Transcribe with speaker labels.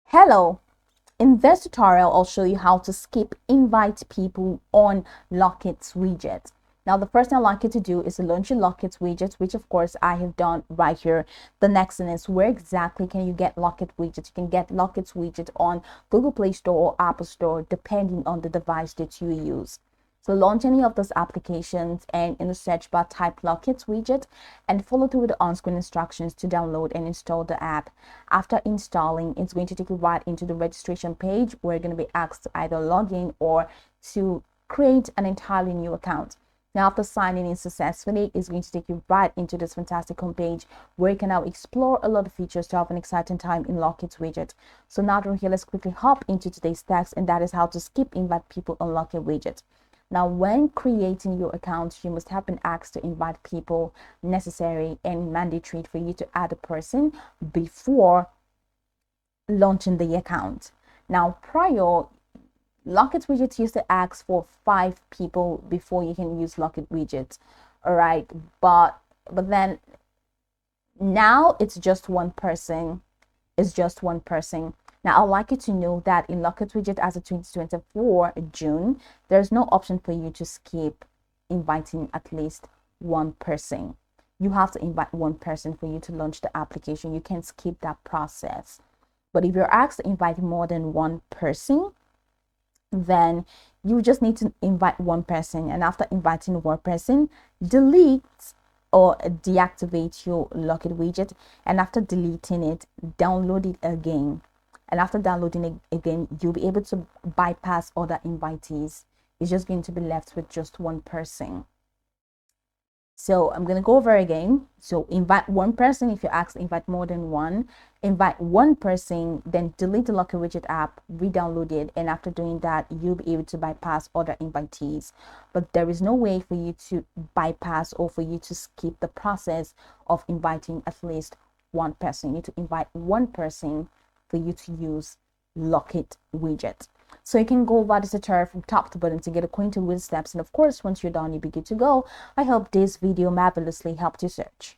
Speaker 1: Hello, in this tutorial, I'll show you how to skip invite people on Locket Widget. Now, the first thing I'd like you to do is to launch your Locket Widget, which of course I have done right here. The next thing is, where exactly can you get Locket Widget? You can get Locket Widget on Google Play Store or Apple Store, depending on the device that you use. So launch any of those applications and in the search bar type Locket Widget and follow through with the on-screen instructions to download and install the app. After installing, it's going to take you right into the registration page where you're going to be asked to either log in or to create an entirely new account. Now, after signing in successfully, it's going to take you right into this fantastic homepage where you can now explore a lot of features to have an exciting time in Locket Widget. So now that we're here, let's quickly hop into today's text, and that is how to skip invite people on Locket Widget. Now, when creating your account, you must have been asked to invite people necessary and mandatory for you to add a person before launching the account. Now, prior, Locket Widget used to ask for 5 people before you can use Locket Widget. All right, but then now it's just one person. It's just one person. Now, I'd like you to know that in Locket Widget as of 2024 June, there's no option for you to skip inviting at least one person. You have to invite one person for you to launch the application. You can skip that process. But if you're asked to invite more than one person, then you just need to invite one person. And after inviting one person, delete or deactivate your Locket Widget. And after deleting it, download it again. And after downloading it again, you'll be able to bypass other invitees. It's just going to be left with just one person. So I'm going to go over again. So invite one person. If you're asked to invite more than one, invite one person, then delete the Locket Widget app, re-download it. And after doing that, you'll be able to bypass other invitees. But there is no way for you to bypass or for you to skip the process of inviting at least one person. You need to invite one person for you to use Locket Widget. So you can go over this tutorial from top to bottom to get acquainted with steps, and of course once you're done, you'll be good to go. I hope this video marvelously helped you search.